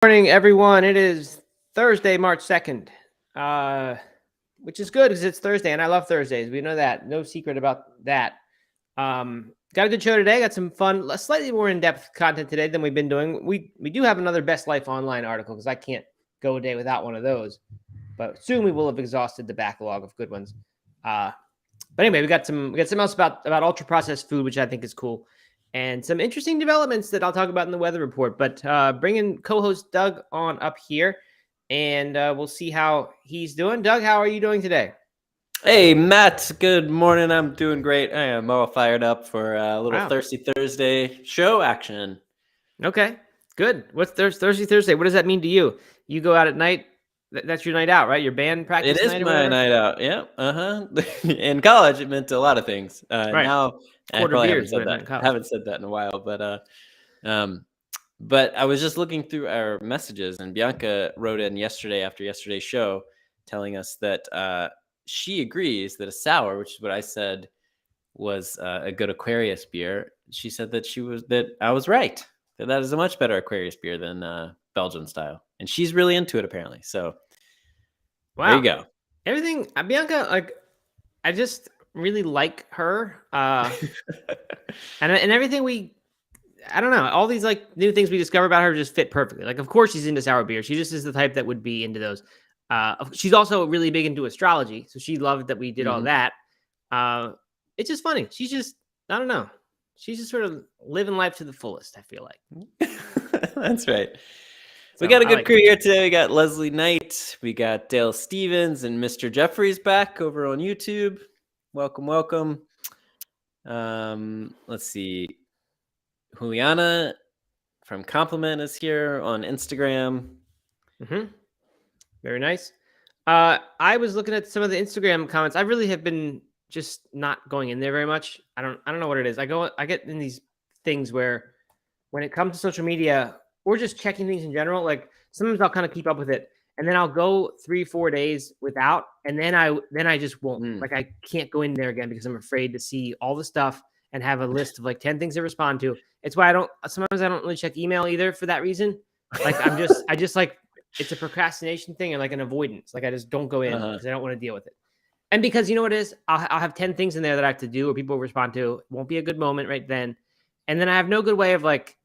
Morning, everyone. It is Thursday, March 2nd, uh, which is good because it's Thursday, and I love Thursdays. We know that. No secret about that. Got a good show today. Got some fun, slightly more in-depth content today than we've been doing. We do have another Best Life Online article because I can't go a day without one of those. But soon we will have exhausted the backlog of good ones. But anyway, we got something else about ultra processed food, which I think is cool, and some interesting developments that I'll talk about in the weather report. But bringing co-host Doug on up here, and we'll see how he's doing. Doug, how are you doing today? Hey, Matt. Good morning. I'm doing great. I am all fired up for a little Wow. Thirsty Thursday show action. Okay, good. What's Thirsty Thursday? What does that mean to you? You go out at night. That's your night out, right? Your band practice It is night or my whatever? night out. Yeah. In college, it meant a lot of things. Right. Now, I Quarter probably beers, haven't what said it meant in that. college. Haven't said that in a while. But I was just looking through our messages, and Bianca wrote in yesterday after yesterday's show, telling us that she agrees that a sour, which is what I said was a good Aquarius beer. She said that I was right. That is a much better Aquarius beer than Belgian style, and she's really into it apparently. So Wow. there you go. Everything, Bianca, like, I just really like her, and everything I don't know, all these like new things we discover about her just fit perfectly. Like, of course, she's into sour beer. She just is the type that would be into those. She's also really big into astrology, so she loved that we did all that. It's just funny. She's just, I don't know. She's just sort of living life to the fullest, I feel like. That's right. So We got a I good like crew here today. We got Leslie Knight, we got Dale Stevens, and Mr. Jeffries back over on YouTube. Welcome, welcome. Let's see. Juliana from Compliment is here on Instagram. Very nice. I was looking at some of the Instagram comments. I really have been just not going in there very much. I don't know what it is. I get in these things where when it comes to social media or just checking things in general, like sometimes I'll kind of keep up with it, and then I'll go 3-4 days without, and then I just won't. Like, I can't go in there again because I'm afraid to see all the stuff and have a list of like 10 things to respond to. It's why sometimes I don't really check email either for that reason. Like, I just like, it's a procrastination thing and like an avoidance. Like, I just don't go in because I don't want to deal with it. And because you know what it is, I'll have 10 things in there that I have to do or people respond to. It won't be a good moment right then. And then I have no good way of like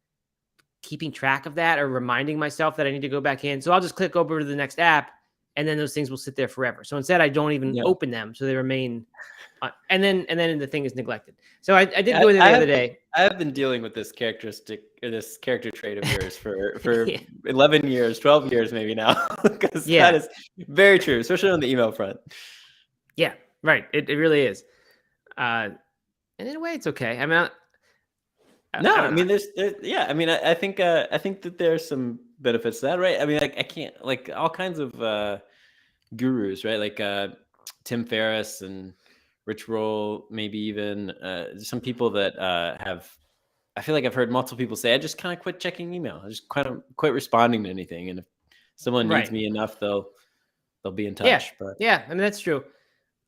keeping track of that or reminding myself that I need to go back in. So I'll just click over to the next app, and then those things will sit there forever. So instead, I don't even open them, so they remain. And then the thing is neglected. So I did go in there the other day. I have been dealing with this character trait of yours for 11 years, 12 years maybe now, because that is very true, especially on the email front. Yeah, right. It really is. And in a way, it's okay. I mean, I mean, I think that there's some benefits to that, right? I mean, like, I can't, like, all kinds of gurus, right? Like Tim Ferriss and Rich Roll, maybe even some people that I feel like I've heard multiple people say, I just kind of quit checking email. I just kind of quit responding to anything. And if someone needs me enough, they'll be in touch. Yeah, I mean, that's true.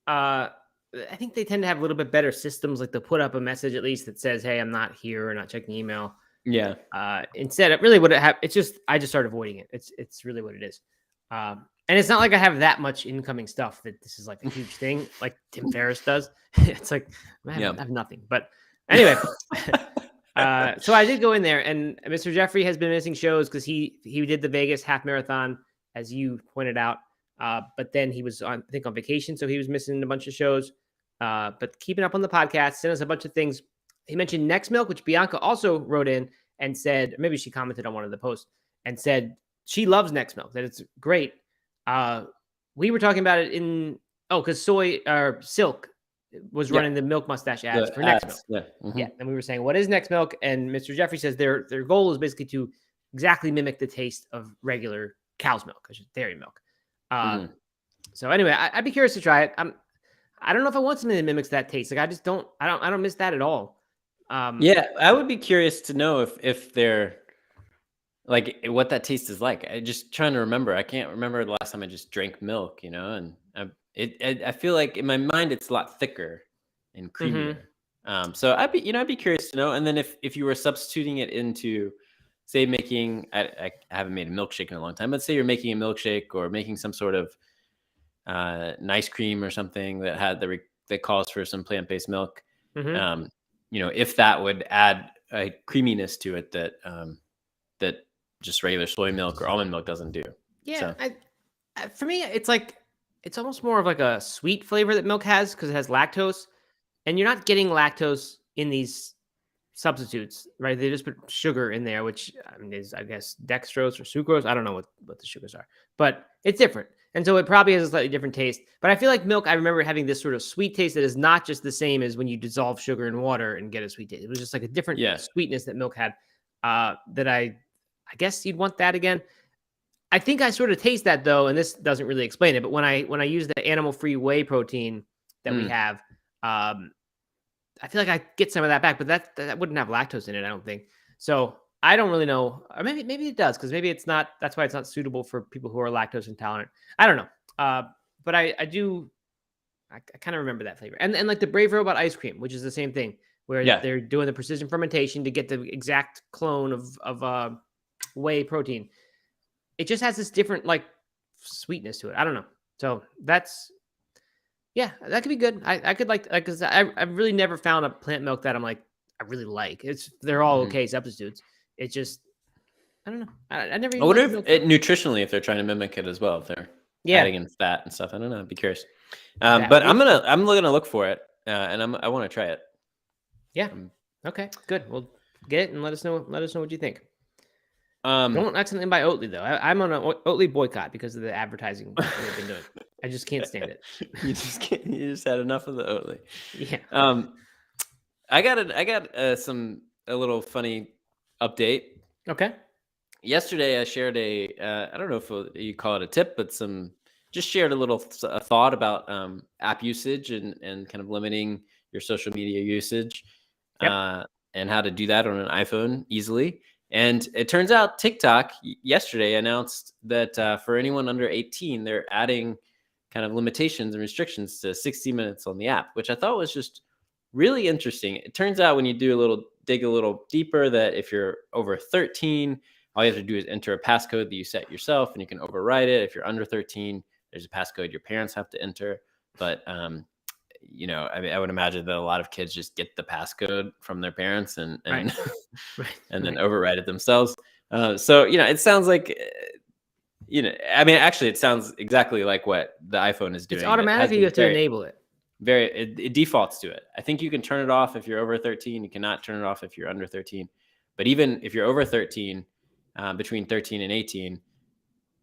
I think they tend to have a little bit better systems. Like, they'll put up a message at least that says, hey, I'm not here or not checking email. Yeah. Instead, it really would have, it's just, I just started avoiding it. It's really what it is. And it's not like I have that much incoming stuff that this is like a huge thing like Tim Ferriss does. It's like, man, I have nothing. But anyway, so I did go in there, and Mr. Jeffrey has been missing shows because he did the Vegas half marathon, as you pointed out. But then he was on vacation, so he was missing a bunch of shows. But keeping up on the podcast, sent us a bunch of things. He mentioned Next Milk, which Bianca also wrote in and said, maybe she commented on one of the posts and said she loves Next Milk, that it's great. We were talking about it because Silk was running the Milk Mustache ads for Next Milk. Yeah. And we were saying, what is Next Milk? And Mr. Jeffrey says their goal is basically to exactly mimic the taste of regular cow's milk, which is dairy milk. So anyway, I'd be curious to try it. I don't know if I want something that mimics that taste. Like, I don't miss that at all. I would be curious to know if they're like what that taste is like. I just trying to remember. I can't remember the last time I just drank milk, and I feel like in my mind it's a lot thicker and creamier. So I'd be curious to know. And then if you were substituting it into say making, I haven't made a milkshake in a long time, but say you're making a milkshake or making some sort of an ice cream or something that calls for some plant-based milk. If that would add a creaminess to it that just regular soy milk or almond milk doesn't do. Yeah, so. For me, it's almost more of like a sweet flavor that milk has because it has lactose, and you're not getting lactose in these substitutes, right? They just put sugar in there, which is, I guess, dextrose or sucrose. I don't know what the sugars are, but it's different. And so it probably has a slightly different taste. But I feel like milk, I remember having this sort of sweet taste that is not just the same as when you dissolve sugar in water and get a sweet taste. It was just like a different sweetness that milk had that I guess you'd want that again. I think I sort of taste that though, and this doesn't really explain it, but when I use the animal-free whey protein that we have, I feel like I get some of that back, but that wouldn't have lactose in it, I don't think. So I don't really know. Or maybe it does, because maybe it's not. That's why it's not suitable for people who are lactose intolerant. I don't know. But I kind of remember that flavor. And like the Brave Robot ice cream, which is the same thing, where they're doing the precision fermentation to get the exact clone of whey protein. It just has this different like sweetness to it. I don't know. So that's. Yeah, that could be good. I could like, because I've really never found a plant milk that I'm like, I really like. They're all okay substitutes. It's just, I don't know. I never. I wonder if nutritionally, if they're trying to mimic it as well, if they're adding in fat and stuff. I don't know. I'd be curious. But I'm gonna look for it, and I want to try it. Yeah. Okay. Good. Well, get it and let us know. Let us know what you think. Don't accidentally buy Oatly though. I'm on an Oatly boycott because of the advertising they've been doing. I just can't stand it. You just had enough of the Oatly. Yeah. I got a little funny update. Okay. Yesterday I shared I don't know if you call it a tip, but just shared a little thought about app usage and kind of limiting your social media usage, and how to do that on an iPhone easily. And it turns out TikTok yesterday announced that for anyone under 18, they're adding kind of limitations and restrictions to 60 minutes on the app, which I thought was just really interesting. It turns out when you dig a little deeper, that if you're over 13, all you have to do is enter a passcode that you set yourself, and you can override it. If you're under 13, there's a passcode your parents have to enter. But I would imagine that a lot of kids just get the passcode from their parents and then override it themselves. So it sounds like, actually, it sounds exactly like what the iPhone is doing. It's automatically, you have to enable it. It defaults to it. I think you can turn it off if you're over 13. You cannot turn it off if you're under 13. But even if you're over 13, between 13 and 18,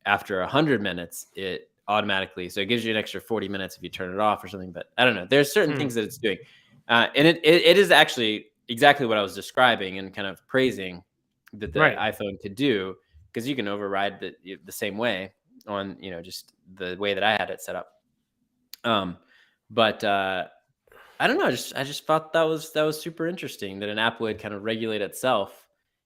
after 100 minutes, it automatically, so it gives you an extra 40 minutes if you turn it off or something. But I don't know. There's certain things that it's doing. And it is actually exactly what I was describing and kind of praising that the iPhone could do, because you can override the same way on, just the way that I had it set up. But I don't know. I just thought that was super interesting that an app would kind of regulate itself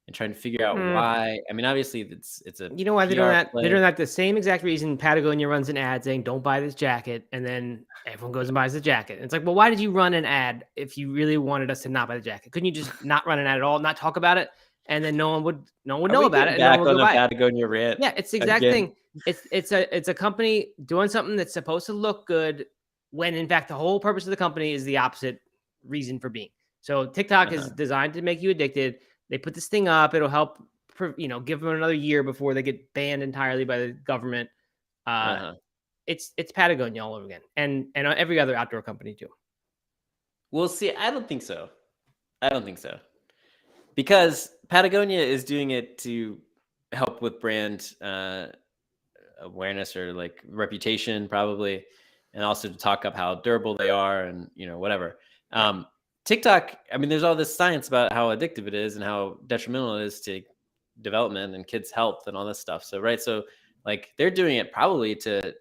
and trying to figure out why. I mean, obviously it's a, why they're doing that? They're doing that the same exact reason Patagonia runs an ad saying, don't buy this jacket. And then everyone goes and buys the jacket. And it's like, well, why did you run an ad if you really wanted us to not buy the jacket? Couldn't you just not run an ad at all, not talk about it? And then no one would know about it. And back on the Patagonia rant. Yeah, it's the exact thing. It's a company doing something that's supposed to look good, when in fact the whole purpose of the company is the opposite reason for being. So TikTok is designed to make you addicted. They put this thing up. It'll help, give them another year before they get banned entirely by the government. It's Patagonia all over again, and every other outdoor company too. Well, see, I don't think so. Because Patagonia is doing it to help with brand awareness or like reputation, probably, and also to talk up how durable they are and whatever. TikTok, I mean, there's all this science about how addictive it is and how detrimental it is to development and kids' health and all this stuff. So like they're doing it probably to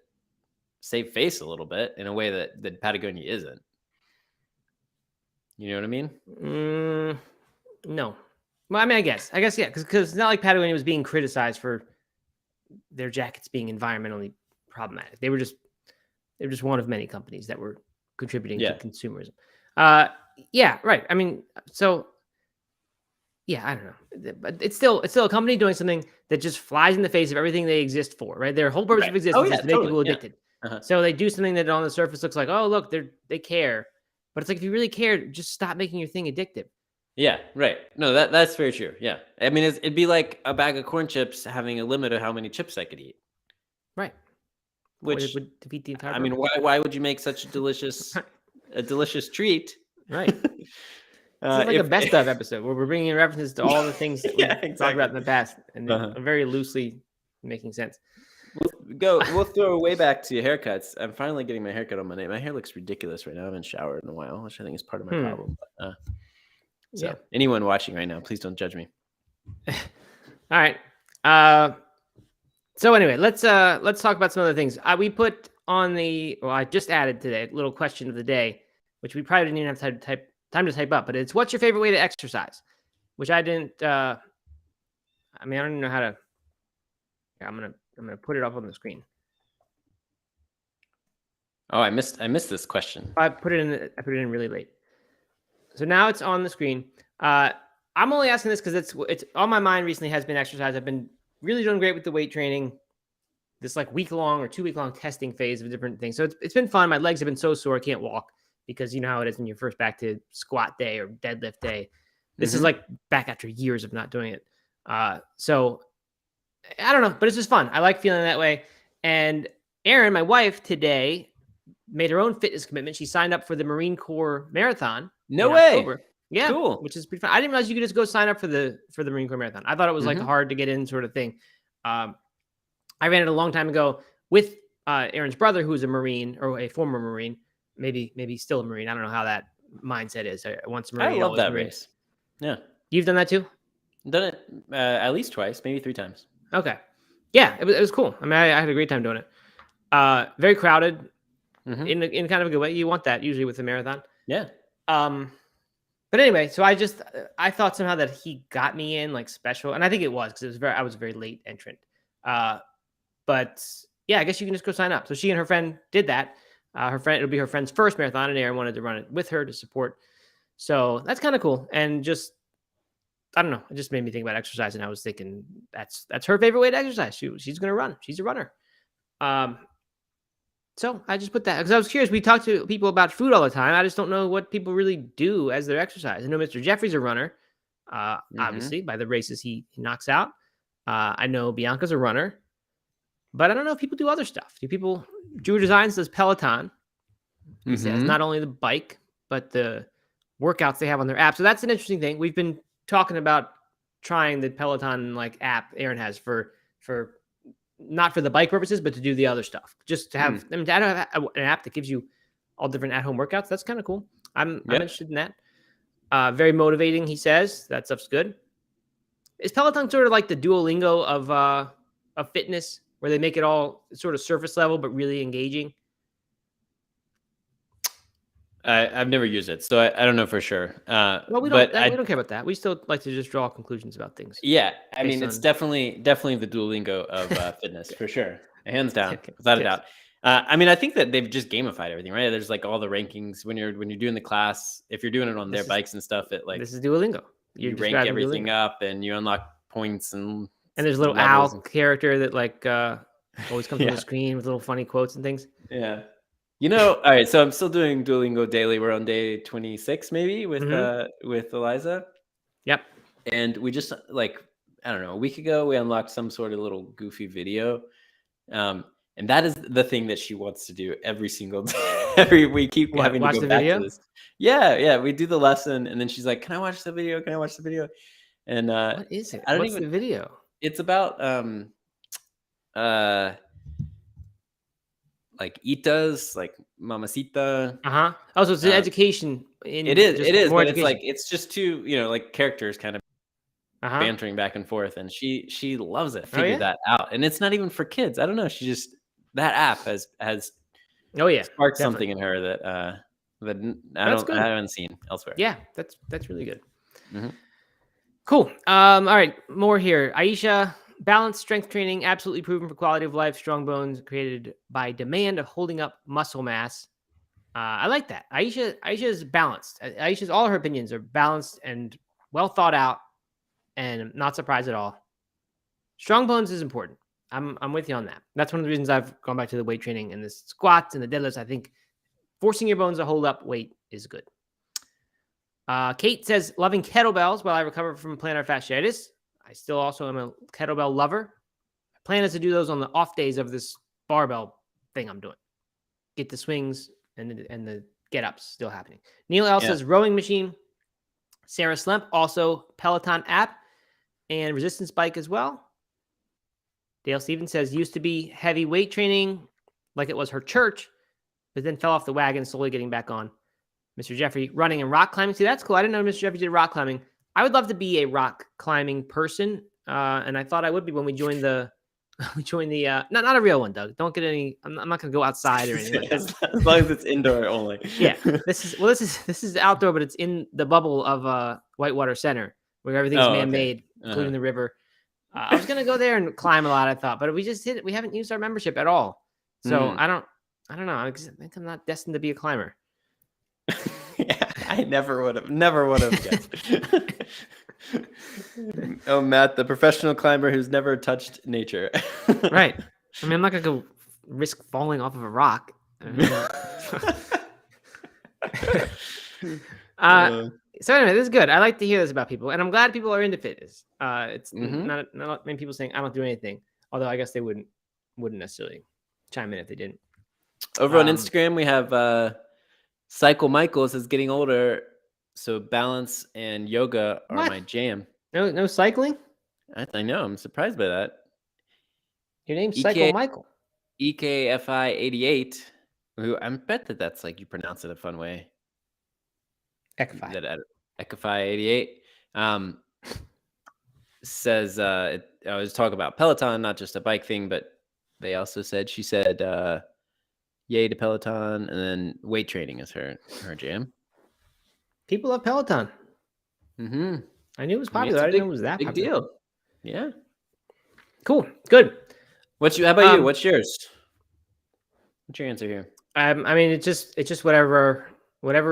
save face a little bit in a way that Patagonia isn't. You know what I mean? No. Well, I mean, I guess, yeah, because it's not like Patagonia was being criticized for their jackets being environmentally problematic. They were just one of many companies that were contributing to consumerism. Yeah, right. I mean, so Yeah, I don't know, but it's still a company doing something that just flies in the face of everything they exist for, right? Their whole purpose Right. of Oh existence yeah, is to make totally. people Yeah. addicted. Uh-huh. So they do something that on the surface looks like, oh, look, they care, but it's like if you really cared, just stop making your thing addictive. Yeah, right. No, that's very true. Yeah. I mean, it'd be like a bag of corn chips having a limit of how many chips I could eat. Right. It Which, would defeat the entire I mean, purpose. why would you make such a delicious treat? Right. This is like a If best of episode where we're bringing in references to all the things that we've yeah, talked exactly. about in the past, and Uh-huh. very loosely making sense. We'll throw way back to haircuts. I'm finally getting my haircut on Monday. My hair looks ridiculous right now. I haven't showered in a while, which I think is part of my problem. But, so anyone watching right now, please don't judge me. All right. So anyway, let's talk about some other things. We put on I just added today a little question of the day, which we probably didn't even have time to type up, but it's what's your favorite way to exercise? Which I didn't. I don't even know how to. I'm gonna put it up on the screen. Oh, I missed this question. I put it in really late. So now it's on the screen. I'm only asking this because it's on my mind recently has been exercise. I've been really doing great with the weight training. This like week-long or 2-week-long testing phase of different things. So it's been fun. My legs have been so sore I can't walk because you know how it is when you're first back to squat day or deadlift day. This is like back after years of not doing it. So I don't know, but it's just fun. I like feeling that way. And Erin, my wife, today made her own fitness commitment. She signed up for the Marine Corps Marathon. No way. October. Yeah, cool. Which is pretty fun. I didn't realize you could just go sign up for the Marine Corps Marathon. I thought it was like a hard to get in sort of thing. I ran it a long time ago with Erin's brother, who's a Marine or a former Marine, maybe still a Marine. I don't know how that mindset is. Once a Marine, I love that Marine. race. Yeah, you've done that too. Done it at least twice, maybe 3 times. Okay, yeah, it was cool. I mean, I had a great time doing it. Very crowded, in kind of a good way. You want that usually with a marathon. Yeah. But anyway, so I thought somehow that he got me in like special, and I think it was because I was a very late entrant. But yeah, I guess you can just go sign up. So she and her friend did that. It'll be her friend's first marathon, and Erin wanted to run it with her to support. So that's kind of cool. And just, I don't know, it just made me think about exercise. And I was thinking that's her favorite way to exercise. She's going to run. She's a runner. So I just put that because I was curious. We talk to people about food all the time. I just don't know what people really do as their exercise. I know Mr. Jeffrey's a runner, obviously by the races he knocks out. I know Bianca's a runner, but I don't know if people do other stuff. Drew Designs does Peloton. He says not only the bike, but the workouts they have on their app. So that's an interesting thing. We've been talking about trying the Peloton like app Erin has for not for the bike purposes, but to do the other stuff. Just to have them to have an app that gives you all different at-home workouts. That's kind of cool. I'm interested in that. Very motivating, he says. That stuff's good. Is Peloton sort of like the Duolingo of fitness, where they make it all sort of surface level but really engaging? I've never used it, so I don't know for sure. Well, we don't care about that. We still like to just draw conclusions about things. Yeah, I mean, it's definitely the Duolingo of fitness for sure, hands down, without a doubt. I mean, I think that they've just gamified everything, right? There's like all the rankings when you're doing the class. If you're doing it on their bikes and stuff, it like this is Duolingo. You rank everything up, and you unlock points and there's a little owl character that like always comes on the screen with little funny quotes and things. Yeah. All right, so I'm still doing Duolingo daily. We're on day 26 maybe with Eliza. Yep. And we just like, I don't know, a week ago we unlocked some sort of little goofy video. And that is the thing that she wants to do every single day. We keep having to go back to this. Yeah, we do the lesson and then she's like, "Can I watch the video? Can I watch the video?" And what is it? What's the video? It's about like Itas, like Mamacita. Oh, so it's an education. It is. But it's like it's just two, like characters kind of bantering back and forth, and she loves it. Figured that out, and it's not even for kids. I don't know. She just that app has sparked something in her that I haven't seen elsewhere. Yeah, that's really good. Cool. All right, more here. Aisha. Balanced strength training, absolutely proven for quality of life. Strong bones created by demand of holding up muscle mass. I like that. Aisha is balanced. Aisha's all her opinions are balanced and well thought out. and I'm not surprised at all. Strong bones is important. I'm with you on that. That's one of the reasons I've gone back to the weight training and the squats and the deadlifts. I think forcing your bones to hold up weight is good. Kate says, loving kettlebells while I recover from plantar fasciitis. I still also am a kettlebell lover. My plan is to do those on the off days of this barbell thing I'm doing. Get the swings and the get-ups still happening. Neil L says, rowing machine. Sarah Slemp, also Peloton app and resistance bike as well. Dale Stevens says, used to be heavy weight training like it was her church, but then fell off the wagon, slowly getting back on. Mr. Jeffrey, running and rock climbing. See, that's cool. I didn't know Mr. Jeffrey did rock climbing. I would love to be a rock climbing person, and I thought I would be when we joined the not a real one, Doug. Don't get any. I'm not going to go outside or anything. Like as long as it's indoor only. Yeah, this is outdoor, but it's in the bubble of Whitewater Center where everything's man-made, including the river. I was going to go there and climb a lot, I thought, but we haven't used our membership at all. So I don't know. I think I'm not destined to be a climber. Yeah, I never would have guessed. Oh, Matt, the professional climber who's never touched nature. Right. I mean, I'm not going to go risk falling off of a rock. So anyway, this is good. I like to hear this about people, and I'm glad people are into fitness. It's not many people saying I don't do anything, although I guess they wouldn't necessarily chime in if they didn't. Over on Instagram, we have Cycle Michaels is getting older, so balance and yoga are my jam. No cycling? I know. I'm surprised by that. Your name's Cycle Michael. EKFI88. Who I bet that's like you pronounce it a fun way. Ekify. Ekify88 says I was talking about Peloton, not just a bike thing, but they also said yay to Peloton, and then weight training is her jam. People love Peloton. Mm-hmm. I knew it was popular. I didn't know it was that big popular. Deal. Yeah. Cool. Good. How about you? What's yours? What's your answer here? I mean, it's just whatever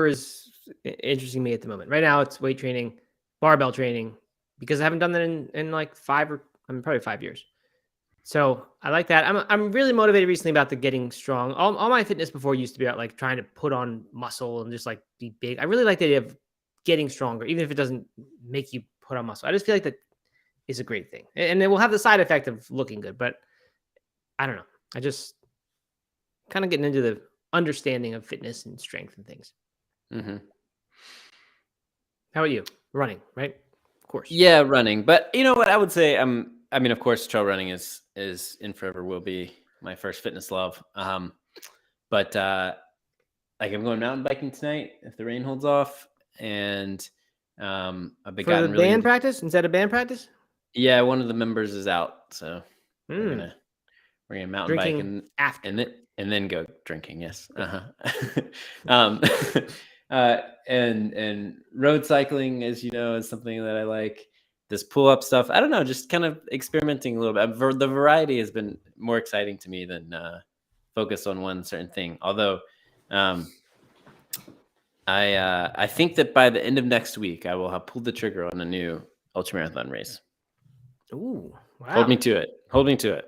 is interesting me at the moment. Right now, it's weight training, barbell training, because I haven't done that in like probably 5 years. So I like that. I'm really motivated recently about the getting strong. All my fitness before used to be about like trying to put on muscle and just like be big. I really like the idea of getting stronger, even if it doesn't make you put on muscle. I just feel like that is a great thing, and it will have the side effect of looking good. But I don't know. I just kind of getting into the understanding of fitness and strength and things. Mm-hmm. How about you? Running, right? Of course. Yeah, running. But you know what I would say? I mean, of course, trail running is and forever will be my first fitness love. But like I'm going mountain biking tonight if the rain holds off, and I've been for the band practice instead of band practice. Yeah, one of the members is out, so we're gonna mountain drinking bike and then go drinking. Yes. And road cycling, as you know, is something that I like. This pull-up stuff, I don't know, just kind of experimenting a little bit. The variety has been more exciting to me than focus on one certain thing. Although I think that by the end of next week, I will have pulled the trigger on a new ultramarathon race. Ooh, wow. Hold me to it.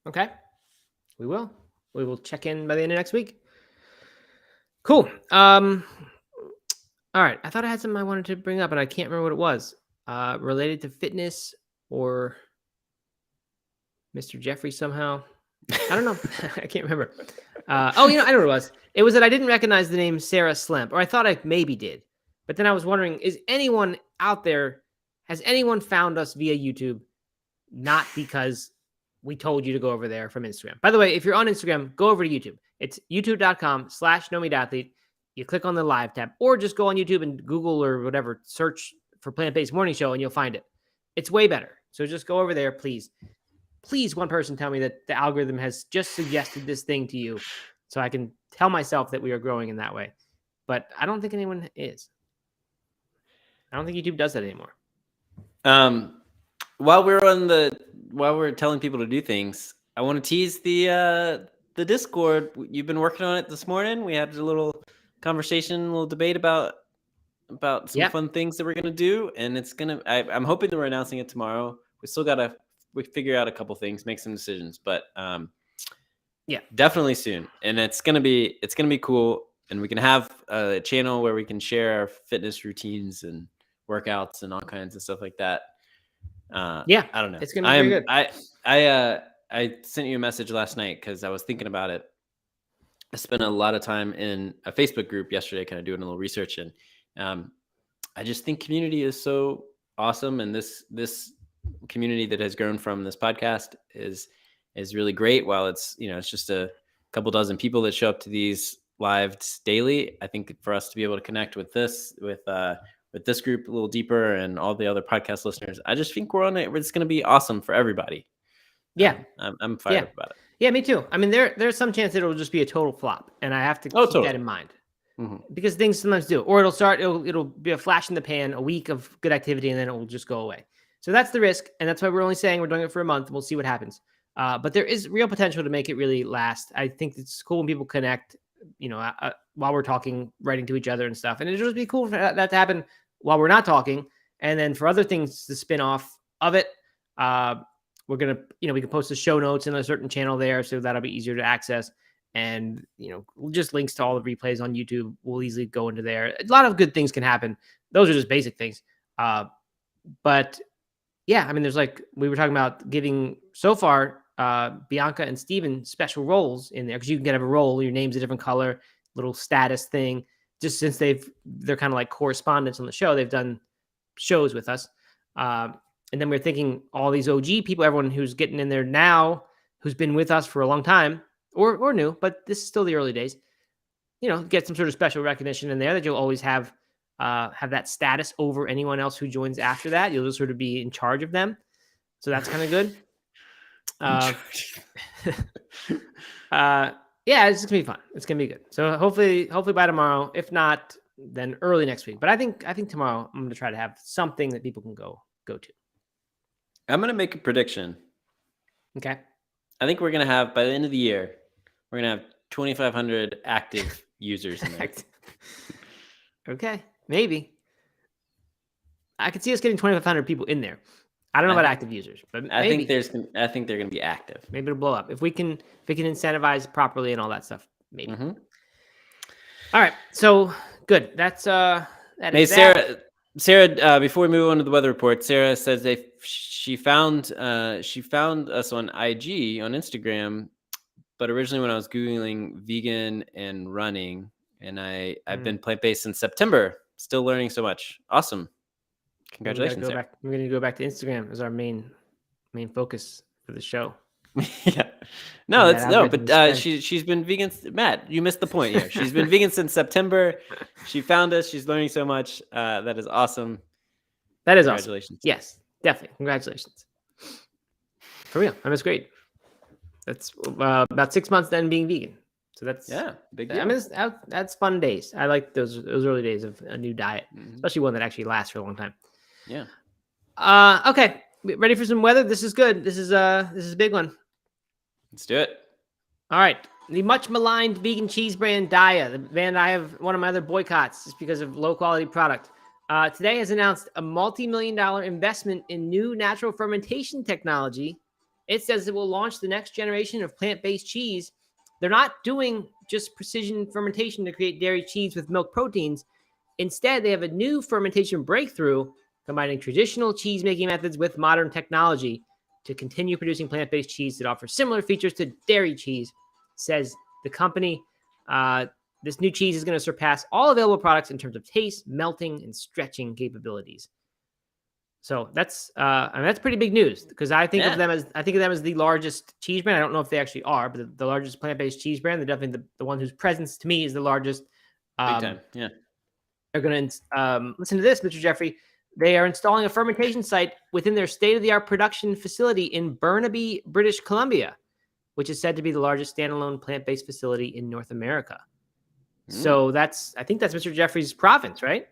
Okay. We will check in by the end of next week. Cool. All right. I thought I had something I wanted to bring up, and I can't remember what it was. Related to fitness or Mr. Jeffrey somehow. I don't know. I can't remember. I know what it was. It was that I didn't recognize the name Sarah Slemp, or I thought I maybe did. But then I was wondering, is anyone out there, has anyone found us via YouTube? Not because we told you to go over there from Instagram. By the way, if you're on Instagram, go over to YouTube. It's youtube.com/NoMeatAthlete. You click on the live tab, or just go on YouTube and Google or whatever, search for Plant-Based Morning Show, and you'll find it. It's way better. So just go over there, please. Please, one person tell me that the algorithm has just suggested this thing to you so I can tell myself that we are growing in that way. But I don't think anyone is. I don't think YouTube does that anymore. While we're telling people to do things, I want to tease the Discord. You've been working on it this morning. We had a little conversation, a little debate about about some fun things that we're gonna do, and it's gonna. I'm hoping that we're announcing it tomorrow. We still gotta figure out a couple things, make some decisions, but definitely soon. And it's gonna be cool, and we can have a channel where we can share our fitness routines and workouts and all kinds of stuff like that. I don't know. It's gonna be good. I sent you a message last night because I was thinking about it. I spent a lot of time in a Facebook group yesterday, kind of doing a little research, and I just think community is so awesome, and this community that has grown from this podcast is really great. While it's it's just a couple dozen people that show up to these lives daily, I think for us to be able to connect with this group a little deeper and all the other podcast listeners, I just think we're on it. It's going to be awesome for everybody. Yeah, I'm fired up about it. Yeah, me too. I mean, there's some chance that it'll just be a total flop, and I have to keep that in mind because things sometimes do, or it'll be a flash in the pan, a week of good activity, and then it will just go away. So that's the risk, and that's why we're only saying we're doing it for a month. We'll see what happens. But there is real potential to make it really last. I think it's cool when people connect, while we're talking, writing to each other and stuff, and it'll just be cool for that to happen while we're not talking, and then for other things to spin off of it. We're going to, we can post the show notes in a certain channel there, so that'll be easier to access. And, just links to all the replays on YouTube will easily go into there. A lot of good things can happen. Those are just basic things. But yeah, I mean, there's we were talking about giving so far, Bianca and Steven special roles in there, because you can have a role, your name's a different color, little status thing. Just since they're kind of like correspondents on the show, they've done shows with us. And then we're thinking all these OG people, everyone who's getting in there now, who's been with us for a long time or new, but this is still the early days, get some sort of special recognition in there that you'll always have that status over anyone else who joins after that. You'll just sort of be in charge of them. So that's kind of good. It's just gonna be fun. It's gonna be good. So hopefully by tomorrow, if not, then early next week. But I think tomorrow I'm gonna try to have something that people can go to. I'm going to make a prediction. Okay. I think we're going to have, by the end of the year, we're going to have 2,500 active users in there. Okay. Maybe. I could see us getting 2,500 people in there. I don't know about active users, but maybe. I think they're going to be active. Maybe it'll blow up. If we can incentivize properly and all that stuff, maybe. Mm-hmm. All right. So good. That's Sarah, before we move on to the weather report, Sarah says she found us on IG, on Instagram, but originally when I was Googling vegan and running, and I've been plant-based since September, still learning so much. Awesome. Congratulations, Sarah. We're going to go back to Instagram as our main focus for the show. Yeah. But she's been vegan. Matt, you missed the point here. She's been vegan since September. She found us. She's learning so much. That is awesome. That is Congratulations. Awesome. Yes, definitely. Congratulations. For real. That was great. That's about 6 months then being vegan. So that's big deal. I mean, that's fun days. I like those early days of a new diet, especially one that actually lasts for a long time. Yeah. Okay. Ready for some weather? This is good. This is a big one. Let's do it. All right. The much maligned vegan cheese brand Daiya, the brand I have one of my other boycotts just because of low quality product, today has announced a multi-million-dollar investment in new natural fermentation technology. It says it will launch the next generation of plant-based cheese. They're not doing just precision fermentation to create dairy cheese with milk proteins. Instead, they have a new fermentation breakthrough combining traditional cheese-making methods with modern technology to continue producing plant-based cheese that offers similar features to dairy cheese, says the company. This new cheese is going to surpass all available products in terms of taste, melting, and stretching capabilities. So that's pretty big news because I think of them as the largest cheese brand. I don't know if they actually are, but the largest plant-based cheese brand. They're definitely the one whose presence to me is the largest. Big time. Yeah. They're going to listen to this, Mr. Jeffrey. They are installing a fermentation site within their state-of-the-art production facility in Burnaby, British Columbia, which is said to be the largest standalone plant-based facility in North America. So I think that's Mr. Jeffrey's province, right?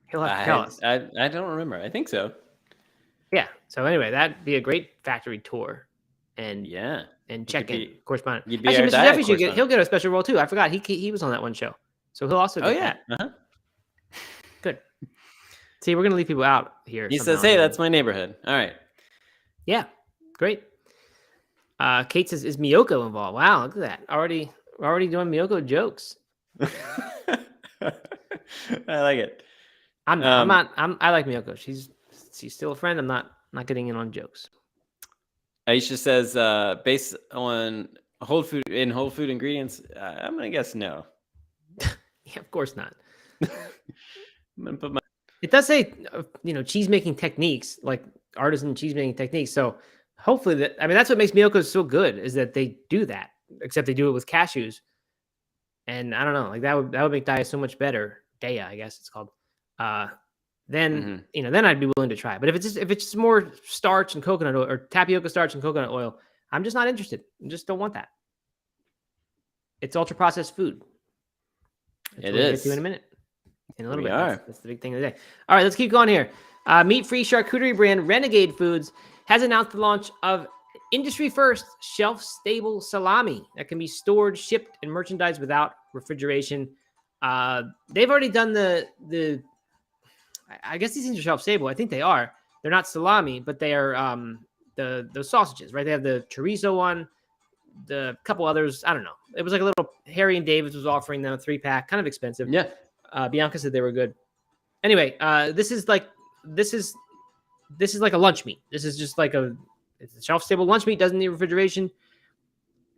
He'll have to tell us. I don't remember. I think so. Yeah. So anyway, that'd be a great factory tour, and check in correspondent. Actually, Mr. Jeffrey he'll get a special role too. I forgot he was on that one show. So he'll also get that. Uh-huh. Good. See, we're going to leave people out here. He says, hey, that's my neighborhood. All right. Yeah. Great. Kate says, is Miyoko involved? Wow, look at that. Already doing Miyoko jokes. I like it. I like Miyoko. She's still a friend. I'm not getting in on jokes. Aisha says, based on whole food ingredients, I'm gonna guess no. Yeah, of course not. I'm gonna put It does say, cheese making techniques, like artisan cheese making techniques. So hopefully that's what makes Miyoko so good, is that they do that, except they do it with cashews. And I don't know, like that would make Daya so much better. Daya, I guess it's called. Then I'd be willing to try. But if it's just more starch and coconut oil, or tapioca starch and coconut oil, I'm just not interested. I just don't want that. It's ultra processed food. It is. We'll get to in a minute. In a little bit. That's the big thing of the day. All right, let's keep going here. Meat-free charcuterie brand Renegade Foods has announced the launch of industry-first shelf-stable salami that can be stored, shipped, and merchandised without refrigeration. They've already done the. I guess these things are shelf-stable. I think they are. They're not salami, but they are the sausages, right? They have the chorizo one, the couple others. I don't know. It was like a little. Harry and David's was offering them a 3-pack, kind of expensive. Yeah. Bianca said they were good. Anyway, this is like a lunch meat. This is just like it's a shelf-stable lunch meat. Doesn't need refrigeration.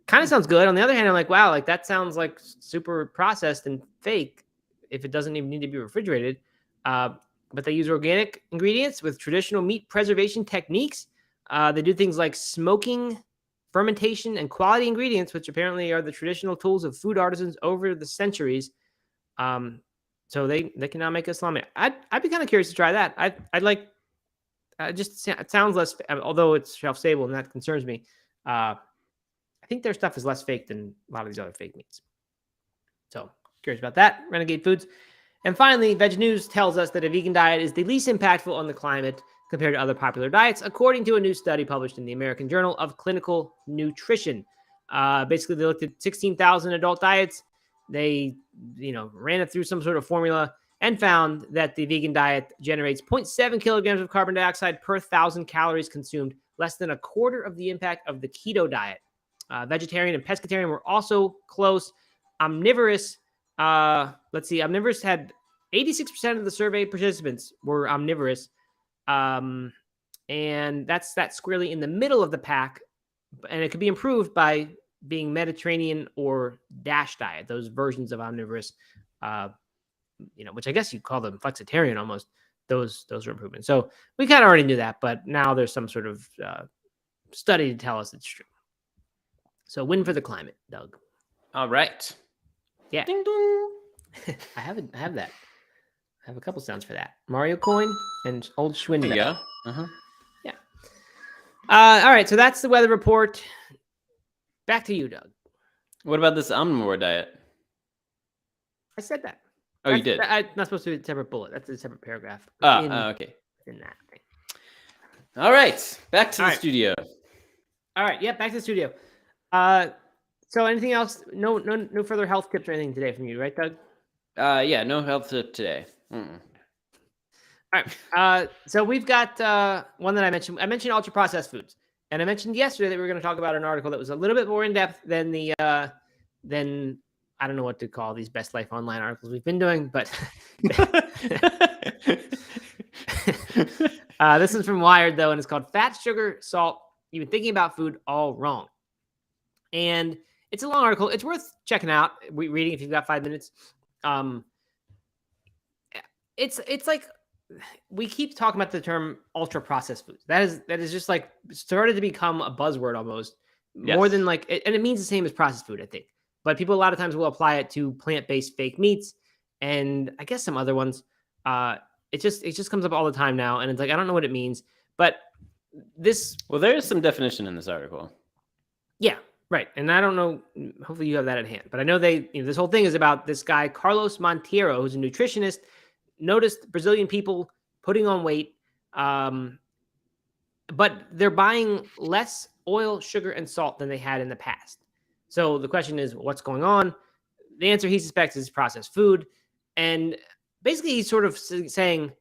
Kind of sounds good. On the other hand, I'm like, wow, like that sounds like super processed and fake if it doesn't even need to be refrigerated. But they use organic ingredients with traditional meat preservation techniques. They do things like smoking, fermentation, and quality ingredients, which apparently are the traditional tools of food artisans over the centuries. So they can now make a salami. I'd be kind of curious to try that. I'd like. It sounds less, although it's shelf stable, and that concerns me. I think their stuff is less fake than a lot of these other fake meats. So curious about that. Renegade Foods. And finally, Veg News tells us that a vegan diet is the least impactful on the climate compared to other popular diets, according to a new study published in the American Journal of Clinical Nutrition. Basically, they looked at 16,000 adult diets. They, ran it through some sort of formula and found that the vegan diet generates 0.7 kilograms of carbon dioxide per 1,000 calories consumed, less than a quarter of the impact of the keto diet. Vegetarian and pescatarian were also close. Omnivorous. Omnivorous had 86% of the survey participants were omnivorous. And that's squarely in the middle of the pack. And it could be improved by being Mediterranean or DASH diet, those versions of omnivorous, which I guess you call them flexitarian almost. Those are improvements. So we kind of already knew that, but now there's some sort of study to tell us it's true. So win for the climate, Doug. All right. Yeah. Ding dong. I have that. I have a couple sounds for that. Mario coin and old Schwinn. There you go. Yeah. All right. So that's the weather report. Back to you, Doug. What about this omnivore diet? I said that. Oh, you did? I'm not supposed to be a separate bullet. That's a separate paragraph. Okay. In that thing. All right. Back to the studio. All right. Yeah, back to the studio. So anything else? No further health tips or anything today from you, right, Doug? Yeah, no health tip today. Mm-mm. All right. So we've got one that I mentioned. I mentioned ultra processed foods, and I mentioned yesterday that we were going to talk about an article that was a little bit more in depth than the than I don't know what to call these Best Life Online articles we've been doing, but this is from Wired though, and it's called "Fat, Sugar, Salt. You've been thinking about food all wrong." And it's a long article. It's worth checking out, reading if you've got 5 minutes. It's like we keep talking about the term ultra processed foods. That is just like started to become a buzzword almost, more than and it means the same as processed food, I think. But people a lot of times will apply it to plant-based fake meats and I guess some other ones. It just comes up all the time now, and it's like I don't know what it means. But there is some definition in this article. Yeah. Right. And I don't know, hopefully you have that at hand, but I know this whole thing is about this guy, Carlos Monteiro, who's a nutritionist, noticed Brazilian people putting on weight, but they're buying less oil, sugar, and salt than they had in the past. So the question is, what's going on? the answer he suspects is processed food. And basically he's sort of saying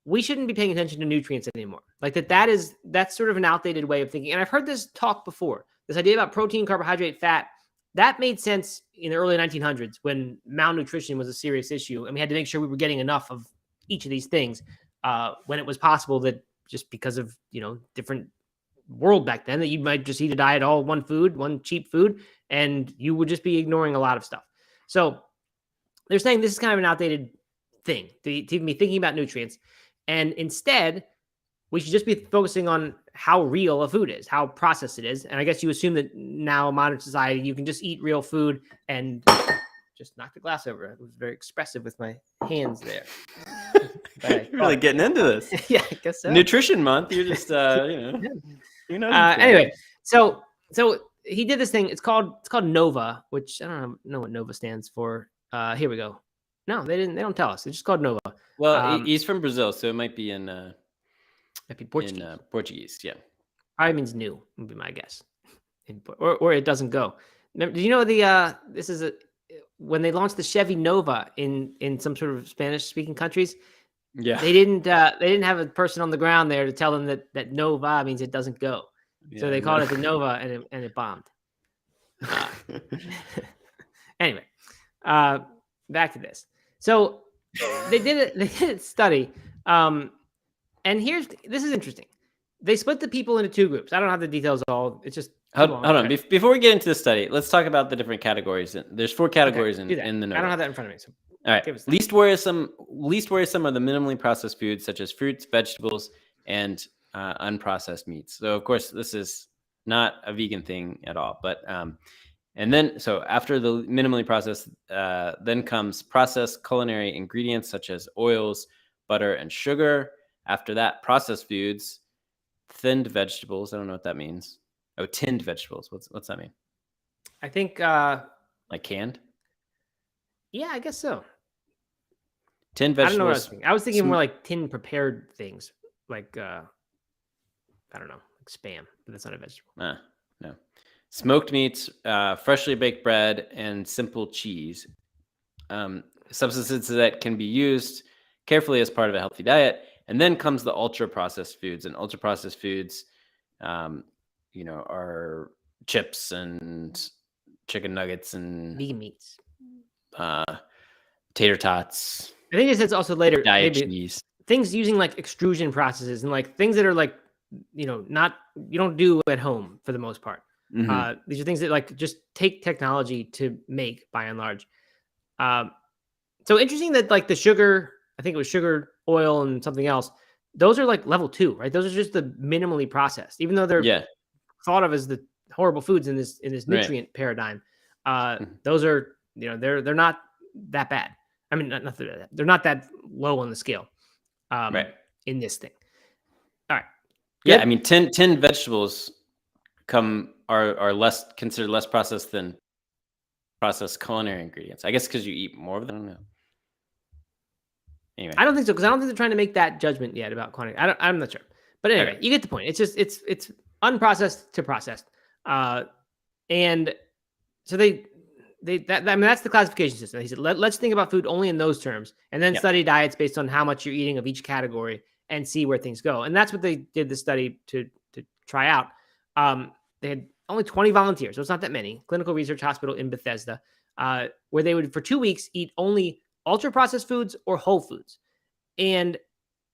we shouldn't be paying attention to nutrients anymore. Like that's sort of an outdated way of thinking. And I've heard this talk before, this idea about protein, carbohydrate, fat. That made sense in the early 1900s when malnutrition was a serious issue. And we had to make sure we were getting enough of each of these things when it was possible that just because of, different world back then, that you might just eat a diet, all one food, one cheap food, and you would just be ignoring a lot of stuff. So they're saying this is kind of an outdated thing to even be thinking about nutrients. And instead, we should just be focusing on how real a food is, how processed it is. And I guess you assume that now in modern society, you can just eat real food and just knock the glass over. It was very expressive with my hands there. You're really getting into this. Yeah, I guess so. Nutrition month. You're just, Anyway, so he did this thing. It's called NOVA, which I don't know what NOVA stands for. Here we go. No, they don't tell us. It's just called NOVA. Well, he's from Brazil, so it might be in Portuguese. Portuguese, yeah. Probably means new, would be my guess. Or it doesn't go. Do you know this is when they launched the Chevy Nova in some sort of Spanish speaking countries? Yeah. They didn't have a person on the ground there to tell them that Nova means it doesn't go. Yeah, so they called it the Nova and it bombed. Anyway, back to this. So they did a study. And this is interesting. They split the people into two groups. I don't have the details all. It's just hold on. Before we get into the study, let's talk about the different categories. There's 4 categories in the Nova. I don't have that in front of me. So all right. Least worrisome are the minimally processed foods such as fruits, vegetables, and unprocessed meats. So of course, this is not a vegan thing at all. But and then so after the minimally processed, then comes processed culinary ingredients such as oils, butter, and sugar. After that, processed foods, thinned vegetables. I don't know what that means. Oh, tinned vegetables. What's that mean? I think like canned. Yeah, I guess so. Tinned vegetables. I don't know what I was thinking. I was thinking more like tin prepared things, like I don't know, like spam, but that's not a vegetable. No. Smoked meats, freshly baked bread, and simple cheese. Substances that can be used carefully as part of a healthy diet. And then comes the ultra processed foods, and ultra processed foods, are chips and chicken nuggets and vegan meats, tater tots. I think it says also later diet cheese, things using like extrusion processes and like things that are like, not you don't do at home for the most part. Mm-hmm. These are things that like just take technology to make by and large. So interesting that like the sugar, I think it was sugar, oil, and something else. Those are like level 2, right? Those are just the minimally processed, even though they're thought of as the horrible foods in this nutrient paradigm. Those are, they're not that bad. I mean, they're not that low on the scale. In this thing. All right. Yeah, I mean, tinned vegetables are less considered less processed than processed culinary ingredients. I guess because you eat more of them. I don't know. Anyway. I don't think so, because I don't think they're trying to make that judgment yet about quantity. I'm not sure, but anyway, You get the point. It's just it's unprocessed to processed, and so that's the classification system. He said let's think about food only in those terms, and then study diets based on how much you're eating of each category and see where things go. And that's what they did the study to try out. They had only 20 volunteers, so it's not that many. Clinical Research Hospital in Bethesda, where they would for 2 weeks eat only ultra processed foods or whole foods. And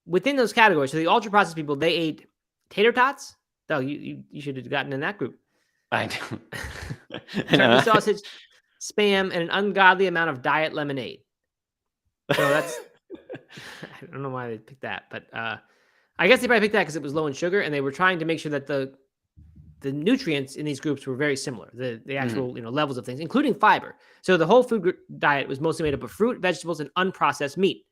within those categories, so the ultra processed people, they ate tater tots. Oh, you should have gotten in that group. I know. Turkey sausage, spam, and an ungodly amount of diet lemonade. So that's, I don't know why they picked that, but I guess they probably picked that because it was low in sugar, and they were trying to make sure that the nutrients in these groups were very similar, the actual levels of things, including fiber. So the whole food diet was mostly made up of fruit, vegetables, and unprocessed meat.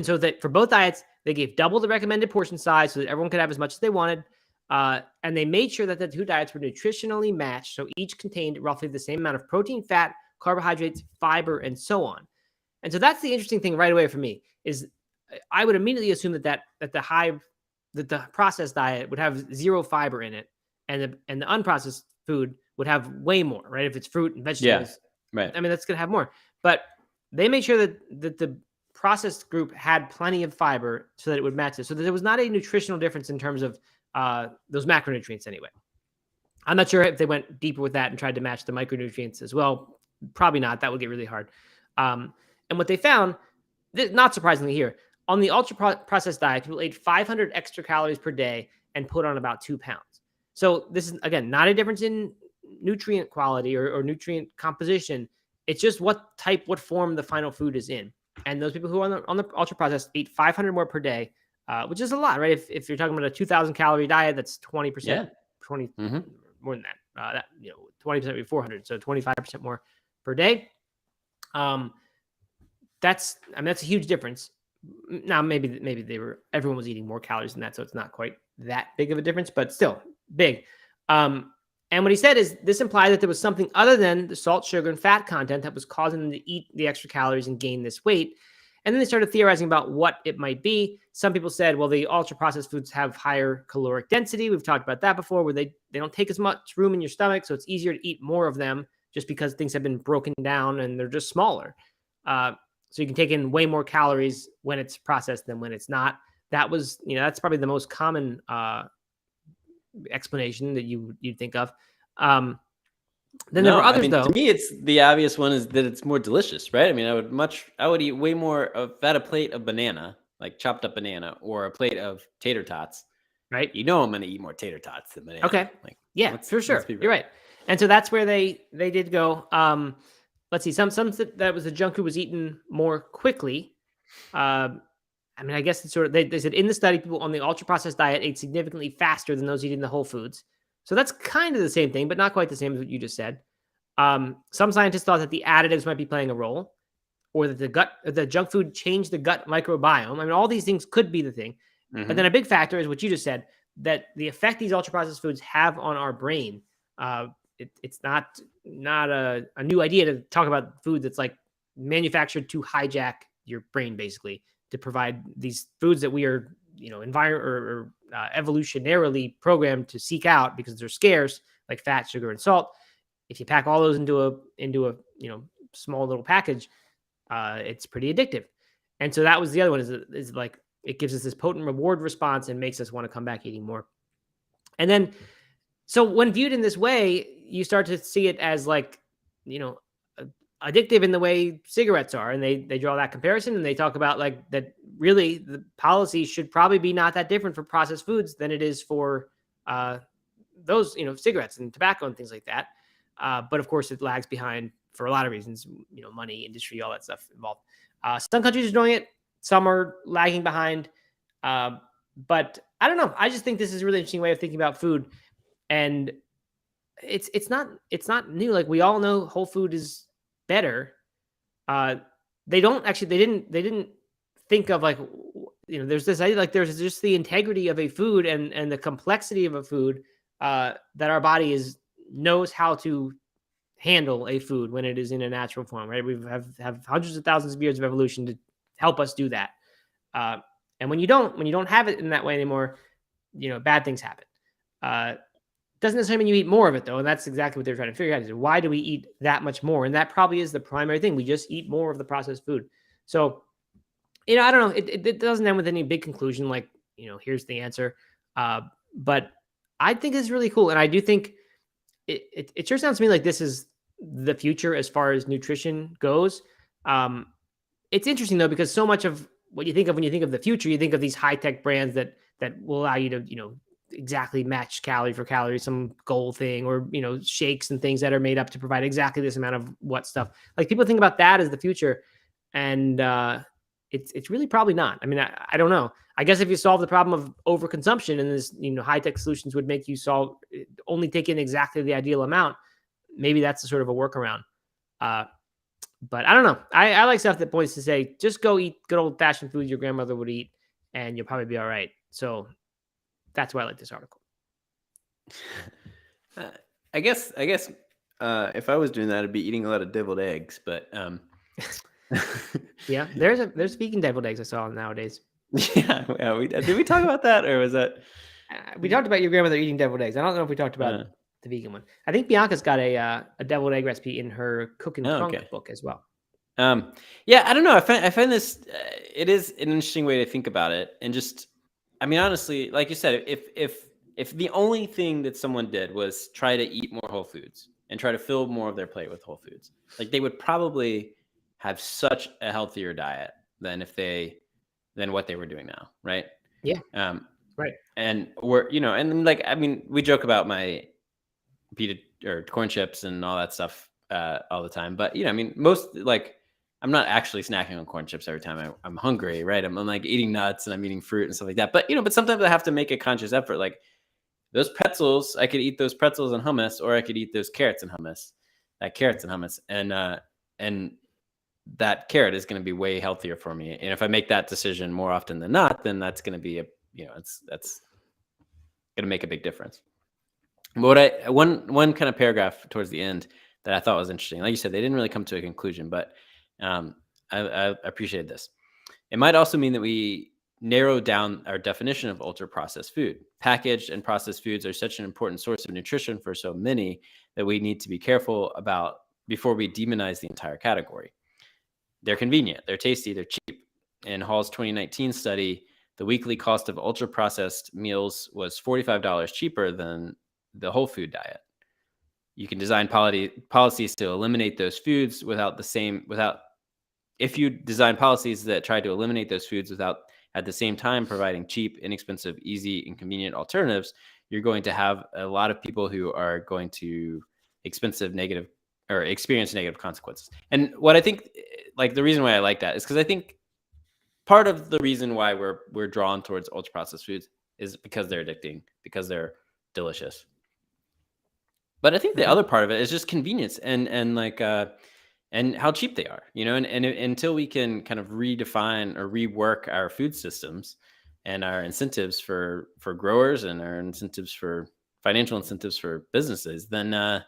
So that for both diets, they gave double the recommended portion size so that everyone could have as much as they wanted. And they made sure that the two diets were nutritionally matched. So each contained roughly the same amount of protein, fat, carbohydrates, fiber, and so on. And so that's the interesting thing right away for me is I would immediately assume that the processed diet would have 0 fiber in it, and the unprocessed food would have way more, right? If it's fruit and vegetables, Right. I mean, that's going to have more. But they made sure that the processed group had plenty of fiber so that it would match it. So that there was not a nutritional difference in terms of those macronutrients anyway. I'm not sure if they went deeper with that and tried to match the micronutrients as well. Probably not. That would get really hard. And what they found, not surprisingly here, on the ultra-processed diet, people ate 500 extra calories per day and put on about 2 pounds. So this is, again, not a difference in nutrient quality or nutrient composition. It's just what form the final food is in. And those people who are on the ultra-processed ate 500 more per day, which is a lot, right? If you're talking about a 2,000 calorie diet, that's 20%, 20 more than that. 20% would be 400, so 25% more per day. That's a huge difference. Now maybe everyone was eating more calories than that, so it's not quite that big of a difference, but still big. And what he said is this implied that there was something other than the salt, sugar, and fat content that was causing them to eat the extra calories and gain this weight. And then they started theorizing about what it might be. Some people said, well, the ultra-processed foods have higher caloric density. We've talked about that before, where they don't take as much room in your stomach, so it's easier to eat more of them just because things have been broken down and they're just smaller. So you can take in way more calories when it's processed than when it's not. That was, that's probably the most common explanation that you'd think of. Then there were others, though. To me, it's the obvious one is that it's more delicious, right? I mean, I would eat way more of that, a plate of banana, like chopped up banana, or a plate of tater tots. Right. I'm going to eat more tater tots than banana. Okay. For sure. You're right. And so that's where they did go. Let's see. Some that was the junk food was eaten more quickly. I guess it's sort of, they said in the study, people on the ultra-processed diet ate significantly faster than those eating the whole foods. So that's kind of the same thing, but not quite the same as what you just said. Some scientists thought that the additives might be playing a role, or that the junk food changed the gut microbiome. I mean, all these things could be the thing. Mm-hmm. But then a big factor is what you just said, that the effect these ultra-processed foods have on our brain. It's not a new idea to talk about food that's like manufactured to hijack your brain, basically, to provide these foods that we are, evolutionarily programmed to seek out because they're scarce, like fat, sugar, and salt. If you pack all those into a small little package, it's pretty addictive. And so that was the other one, is like it gives us this potent reward response and makes us want to come back eating more. And then, so when viewed in this way, you start to see it as like, addictive in the way cigarettes are. And they draw that comparison, and they talk about like that really the policy should probably be not that different for processed foods than it is for those, cigarettes and tobacco and things like that. But of course it lags behind for a lot of reasons, money, industry, all that stuff involved. Some countries are doing it. Some are lagging behind. But I don't know. I just think this is a really interesting way of thinking about food. And it's not new. Like, we all know whole food is better. They didn't think of like, there's this idea, like there's just the integrity of a food and the complexity of a food that our body knows how to handle a food when it is in a natural form, right? We have hundreds of thousands of years of evolution to help us do that. And when you don't have it in that way anymore, bad things happen. Doesn't necessarily mean you eat more of it, though. And that's exactly what they're trying to figure out, is why do we eat that much more? And that probably is the primary thing. We just eat more of the processed food. So, I don't know. It doesn't end with any big conclusion, like, here's the answer. But I think it's really cool. And I do think it sure sounds to me like this is the future as far as nutrition goes. It's interesting, though, because so much of what you think of when you think of the future, you think of these high-tech brands that will allow you to, exactly match calorie for calorie, some goal thing, or, shakes and things that are made up to provide exactly this amount of what stuff. Like, people think about that as the future. And it's really probably not. I mean, I don't know. I guess if you solve the problem of overconsumption, and this, high-tech solutions would make you only take in exactly the ideal amount, maybe that's a sort of a workaround. But I don't know. I like stuff that points to say, just go eat good old-fashioned food your grandmother would eat, and you'll probably be all right. So that's why I like this article. I guess if I was doing that, I'd be eating a lot of deviled eggs. But yeah, there's vegan deviled eggs I saw nowadays. Yeah, did we talk about that, or was that? We talked about your grandmother eating deviled eggs. I don't know if we talked about the vegan one. I think Bianca's got a deviled egg recipe in her Cook and Crunk book as well. Yeah, I don't know. I find this it is an interesting way to think about it, and just, I mean, honestly, like you said, if the only thing that someone did was try to eat more whole foods and try to fill more of their plate with whole foods, like they would probably have such a healthier diet than what they were doing now, right? Yeah. Right. And and like, I mean, we joke about my pita or corn chips and all that stuff all the time, but I mean, most, like, I'm not actually snacking on corn chips every time I'm hungry, right? I'm like eating nuts and I'm eating fruit and stuff like that. But but sometimes I have to make a conscious effort. Like those pretzels, I could eat those pretzels and hummus, or I could eat those carrots and hummus. And that carrot is going to be way healthier for me. And if I make that decision more often than not, then that's going to be that's going to make a big difference. But one kind of paragraph towards the end that I thought was interesting. Like you said, they didn't really come to a conclusion, but I appreciated this. It might also mean that we narrow down our definition of ultra processed food. Packaged and processed foods are such an important source of nutrition for so many that we need to be careful about before we demonize the entire category. They're convenient, they're tasty, they're cheap. In Hall's 2019 study, the weekly cost of ultra processed meals was $45 cheaper than the whole food diet. You can design policies to eliminate those foods if you design policies that try to eliminate those foods without at the same time providing cheap, inexpensive, easy, and convenient alternatives, you're going to have a lot of people who are going to experience negative consequences. And what I think, like, the reason why I like that is because I think part of the reason why we're drawn towards ultra processed foods is because they're addicting, because they're delicious. But I think the other part of it is just convenience and like and how cheap they are, and until we can kind of redefine or rework our food systems and our incentives for growers and our incentives for financial incentives for businesses, then we're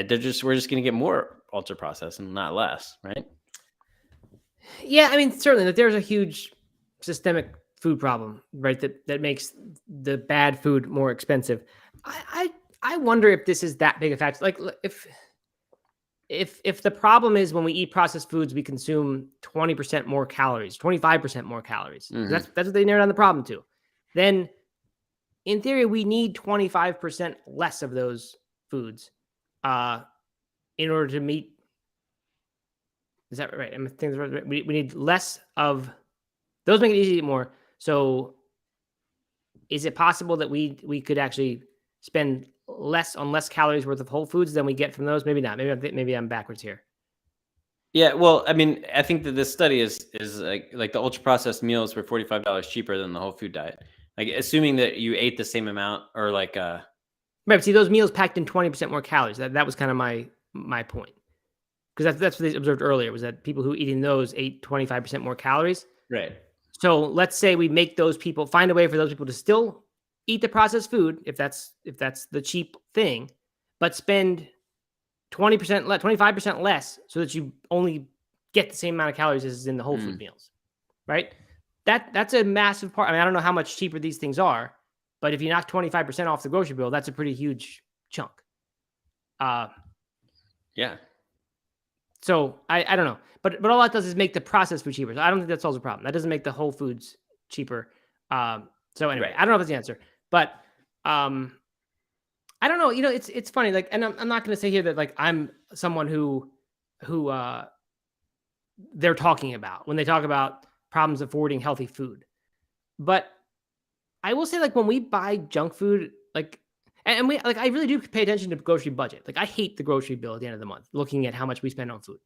just going to get more ultra processed and not less, right? Yeah, I mean, certainly that there's a huge systemic food problem, right? That makes the bad food more expensive. I wonder if this is that big a factor. Like, if the problem is when we eat processed foods, we consume 20% more calories, 25% more calories. Mm-hmm. That's what they narrowed down the problem to. Then, in theory, we need 25% less of those foods in order to meet. Is that right? I think we need less of those. Make it easy to eat more. So, is it possible that we could actually spend less calories worth of whole foods than we get from those? Maybe not. Maybe I'm backwards here. Yeah, well, I mean, I think that this study is like the ultra processed meals were $45 cheaper than the whole food diet. Like, assuming that you ate the same amount, or like right. See, those meals packed in 20% more calories. That was kind of my point, because that's what they observed earlier, was that people who eating those ate 25% more calories. Right. So let's say we make those people, find a way for those people to still eat the processed food, if that's the cheap thing, but spend 20% less, 25% less, so that you only get the same amount of calories as in the whole food meals, right? That's a massive part. I mean, I don't know how much cheaper these things are, but if you knock 25% off the grocery bill, that's a pretty huge chunk. Yeah. So I don't know, but all that does is make the processed food cheaper. So I don't think that solves the problem. That doesn't make the whole foods cheaper. So anyway, right. I don't know if that's the answer, but I don't know. It's funny. Like, and I'm not going to say here that like I'm someone who they're talking about when they talk about problems affording healthy food. But I will say, like, when we buy junk food, like, and we like, I really do pay attention to grocery budget. Like, I hate the grocery bill at the end of the month, looking at how much we spend on food,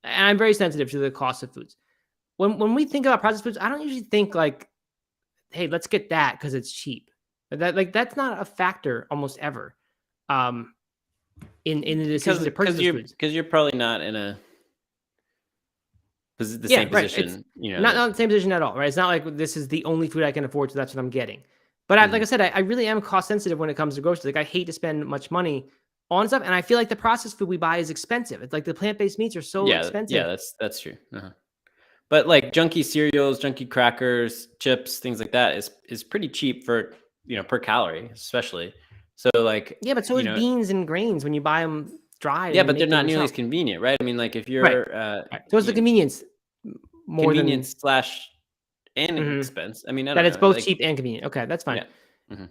and I'm very sensitive to the cost of foods. When we think about processed foods, I don't usually think like, hey, let's get that because it's cheap. That's not a factor almost ever in the decision to purchase foods. Because you're probably not in the same position. Not in the same position at all, right? It's not like this is the only food I can afford, so that's what I'm getting. But like I said, I really am cost sensitive when it comes to groceries. Like, I hate to spend much money on stuff, and I feel like the processed food we buy is expensive. It's like the plant-based meats are so expensive. Yeah, that's true. Uh-huh. But like junky cereals, junky crackers, chips, things like that is pretty cheap for per calorie, especially. So like, yeah, but so is beans and grains when you buy them dried. Yeah, but they're not nearly as convenient, right? I mean, like if you're right. So it's the convenience more convenience slash and expense. I mean, I don't that it's know, both like, cheap and convenient. Okay, that's fine. Yeah.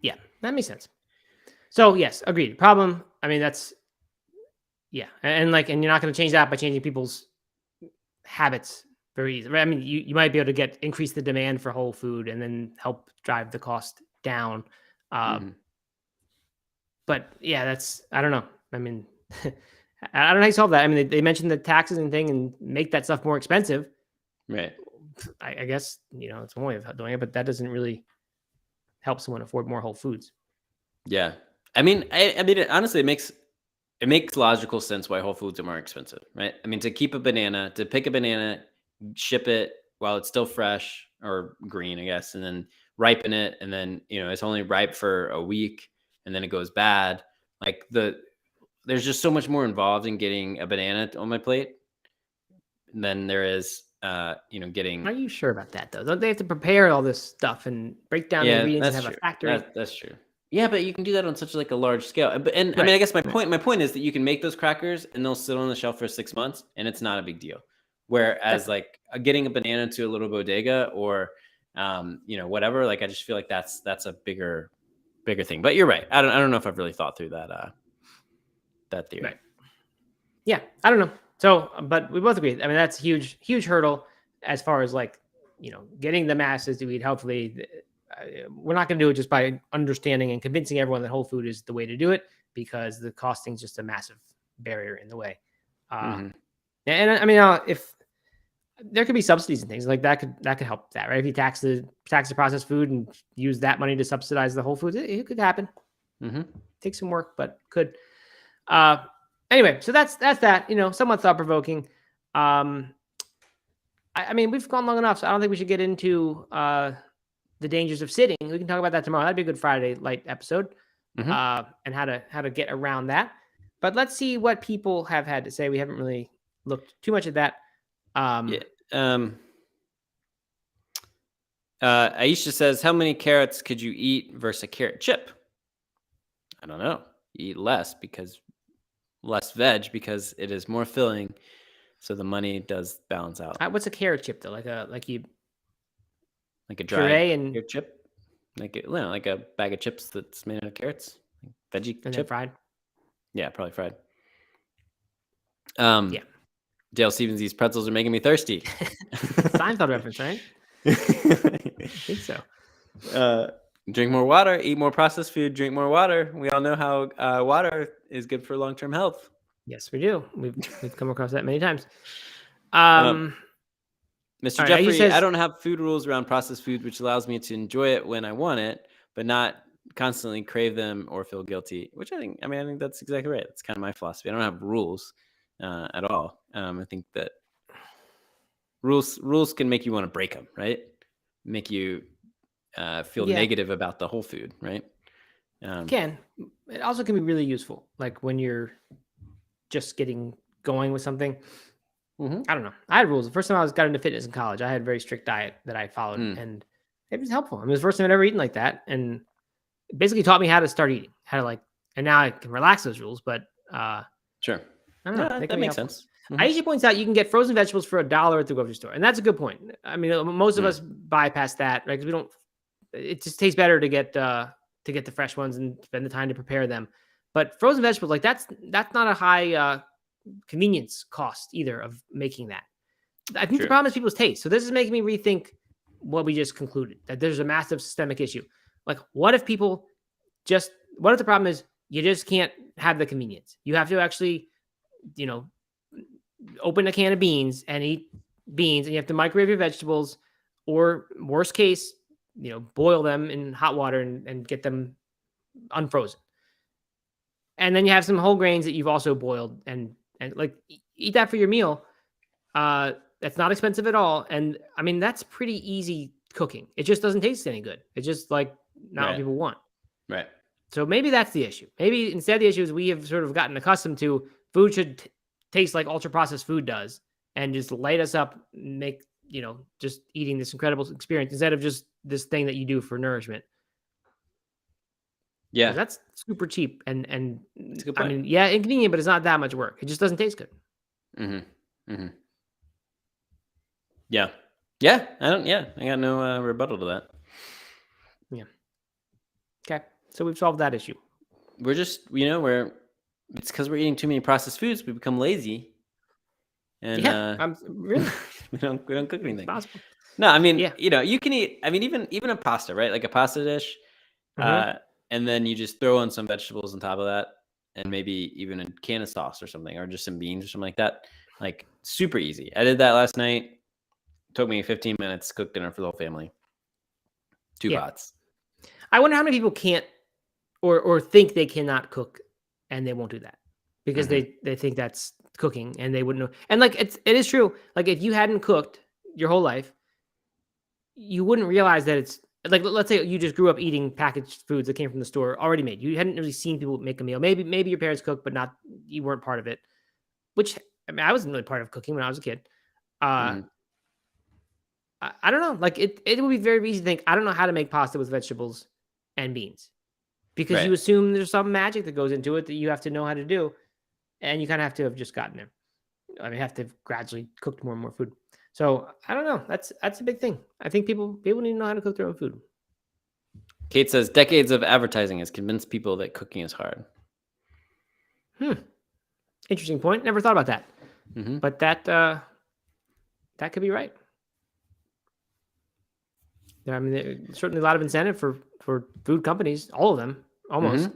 Yeah, that makes sense. So yes, agreed. Problem. I mean, that's and you're not going to change that by changing people's habits very easily. Right? I mean, you might be able to increase the demand for whole food and then help drive the cost down. But yeah, I don't know. I mean, I don't know how you solve that. I mean, they mentioned the taxes and thing and make that stuff more expensive. Right. I guess, it's one way of doing it, but that doesn't really help someone afford more whole foods. Yeah. I mean, honestly, it makes logical sense why Whole Foods are more expensive, right? I mean, to pick a banana, ship it while it's still fresh or green, I guess, and then ripen it. And then, it's only ripe for a week and then it goes bad. Like there's just so much more involved in getting a banana on my plate than there is, getting. Are you sure about that though? Don't they have to prepare all this stuff and break down the ingredients and have a factory? That's true. Yeah, but you can do that on such like a large scale. I mean, I guess my point is that you can make those crackers and they'll sit on the shelf for 6 months and it's not a big deal. Whereas like getting a banana to a little bodega or, whatever, like I just feel like that's a bigger thing. But you're right. I don't know if I've really thought through that theory. Right. Yeah, I don't know. So, but we both agree. I mean, that's a huge, huge hurdle as far as like, getting the masses to eat. Hopefully, we're not going to do it just by understanding and convincing everyone that whole food is the way to do it, because the costing is just a massive barrier in the way. And I mean, if there could be subsidies and things like that, could help that, right? If you tax the processed food and use that money to subsidize the whole foods, it could happen. Take some work, but could. Anyway, so that's that. Somewhat thought provoking. I mean, we've gone long enough, so I don't think we should get into the dangers of sitting. We can talk about that tomorrow. That'd be a good Friday light episode, and how to get around that. But let's see what people have had to say. We haven't really looked too much at that. Aisha says, how many carrots could you eat versus a carrot chip? I don't know. You eat less veg because it is more filling. So the money does balance out. What's a carrot chip though? Like a dry carrot chip, like a bag of chips that's made out of carrots, veggie and chip, fried. Yeah, probably fried. Yeah. Dale Stevens, these pretzels are making me thirsty. Seinfeld reference, right? I think so. Drink more water, eat more processed food, drink more water. We all know how water is good for long-term health. Yes, we do. We've come across that many times. Mr. Jeffrey says, I don't have food rules around processed food, which allows me to enjoy it when I want it, but not constantly crave them or feel guilty, which I think that's exactly right. That's kind of my philosophy. I don't have rules at all. I think that rules can make you want to break them, right? Make you feel negative about the whole food, right? It also can be really useful, like when you're just getting going with something. I don't know. I had rules. The first time I got into fitness in college, I had a very strict diet that I followed, and it was helpful. It was the first time I'd ever eaten like that, and it basically taught me how to start eating, and now I can relax those rules. But sure, I don't know. That makes sense. Aisha points out you can get frozen vegetables for $1 at the grocery store, and that's a good point. I mean, most of us bypass that, right? Because we don't. It just tastes better to get the fresh ones and spend the time to prepare them. But frozen vegetables, like that's not a high convenience cost either of making that. I think the problem is people's taste. So this is making me rethink what we just concluded, that there's a massive systemic issue. Like, what if the problem is you just can't have the convenience? You have to actually, open a can of beans and eat beans, and you have to microwave your vegetables, or worst case, boil them in hot water and get them unfrozen. And then you have some whole grains that you've also boiled and like eat that for your meal. That's not expensive at all. And I mean, that's pretty easy cooking. It just doesn't taste any good. It's just like not what people want. Right. So maybe that's the issue. Maybe instead the issue is we have sort of gotten accustomed to food should taste like ultra processed food does, and just light us up, make, just eating this incredible experience instead of just this thing that you do for nourishment. Yeah, that's super cheap and that's a good I point. mean, yeah, inconvenient, but it's not that much work. It just doesn't taste good. Yeah, yeah. I got no rebuttal to that. Yeah. Okay, so we've solved that issue. We're just, it's because we're eating too many processed foods. We become lazy, and Yeah, I'm really we don't cook anything. possible. No, I mean, Yeah. you can eat. I mean, even a pasta, right? Like a pasta dish, Mhm. and then you just throw in some vegetables on top of that, and maybe even a can of sauce or something, or just some beans or something like that. Like super easy. I did that last night. Took me 15 minutes. Cooked dinner for the whole family. 2 Yeah. pots. I wonder how many people can't or think they cannot cook and they won't do that because they think that's cooking and they wouldn't know. And like it is true. Like if you hadn't cooked your whole life, you wouldn't realize that it's like let's say you just grew up eating packaged foods that came from the store already made. You hadn't really seen people make a meal. Maybe your parents cooked, but not you weren't part of it. Which I mean, I wasn't really part of cooking when I was a kid. Uh, Mhm. I don't know. Like it would be very easy to think I don't know how to make pasta with vegetables and beans because Right. you assume there's some magic that goes into it that you have to know how to do, and you kind of have to have just gotten there. I mean, have to have gradually cooked more and more food. So I don't know. That's a big thing. I think people need to know how to cook their own food. Kate says decades of advertising has convinced people that cooking is hard. Interesting point. Never thought about that. Mm-hmm. But that could be right. I mean, there's certainly a lot of incentive for food companies, all of them, almost,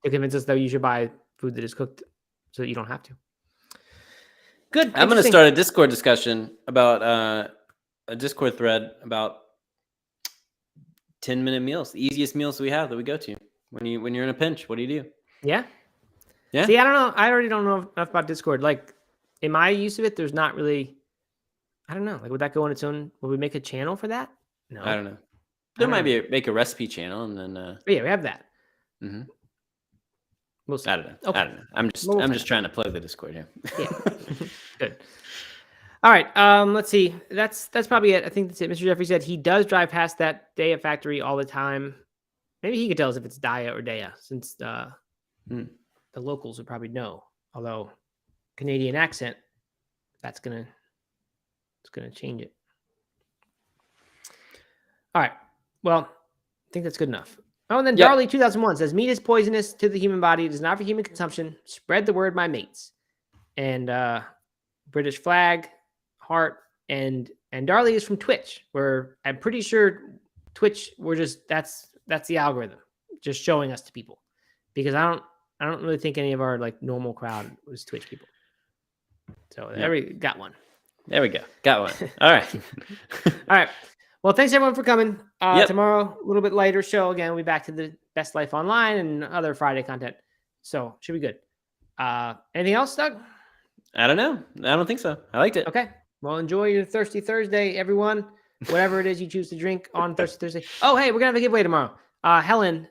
to convince us that you should buy food that is cooked so that you don't have to. Good. I'm going to start a Discord discussion about a Discord thread about 10-minute meals, the easiest meals we have that we go to when you're in a pinch. What do you do? Yeah. Yeah. See, I don't know. I already don't know enough about Discord. Like, in my use of it, there's not really. I don't know. Like, would that go on its own? Would we make a channel for that? No. I don't know. There might be make a recipe channel and then. Yeah, we have that. Mm-hmm. We'll see. I don't know. Okay. I don't know. I'm just trying to plug the Discord here. Yeah. Good. All right. Let's see. That's probably it. I think that's it. Mr. Jeffrey said he does drive past that Daya factory all the time. Maybe he could tell us if it's Daya or Daya, since the locals would probably know. Although Canadian accent, it's gonna change it. All right. Well, I think that's good enough. Oh, and then Darley 2001 says meat is poisonous to the human body. It is not for human consumption. Spread the word, my mates. And British flag, heart, and Darley is from Twitch, where I'm pretty sure Twitch that's the algorithm, just showing us to people, because I don't really think any of our like normal crowd was Twitch people. So there we got one. There we go. Got one. All right. All right. Well, thanks everyone for coming. Tomorrow, a little bit lighter show again. We'll be back to the Best Life Online and other Friday content. So should be good. Anything else, Doug? I don't know. I don't think so. I liked it. Okay. Well, enjoy your Thirsty Thursday, everyone. Whatever it is you choose to drink on Thirsty Thursday. Oh, hey, we're gonna have a giveaway tomorrow. Helen,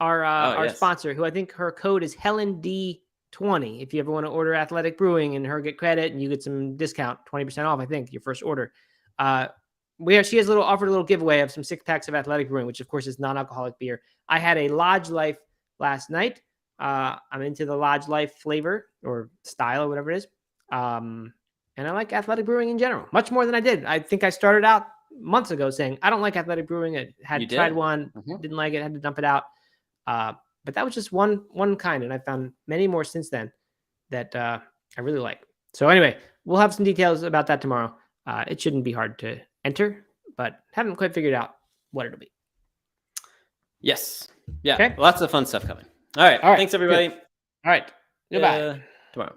our sponsor, who I think her code is HelenD20. If you ever want to order Athletic Brewing and her get credit and you get some discount, 20% off, I think, your first order. She has offered a little giveaway of some 6 packs of Athletic Brewing, which of course is non-alcoholic beer. I had a Lodge Life last night. I'm into the Lodge Life flavor or style or whatever it is. And I like Athletic Brewing in general, much more than I did. I think I started out months ago saying, I don't like Athletic Brewing. I had tried one, didn't like it, had to dump it out. But that was just one kind. And I found many more since then that I really like. So anyway, we'll have some details about that tomorrow. It shouldn't be hard to enter, but haven't quite figured out what it'll be. Yes. Yeah. Okay. Lots of fun stuff coming. All right. Thanks, everybody. Good. All right. Goodbye. Tomorrow.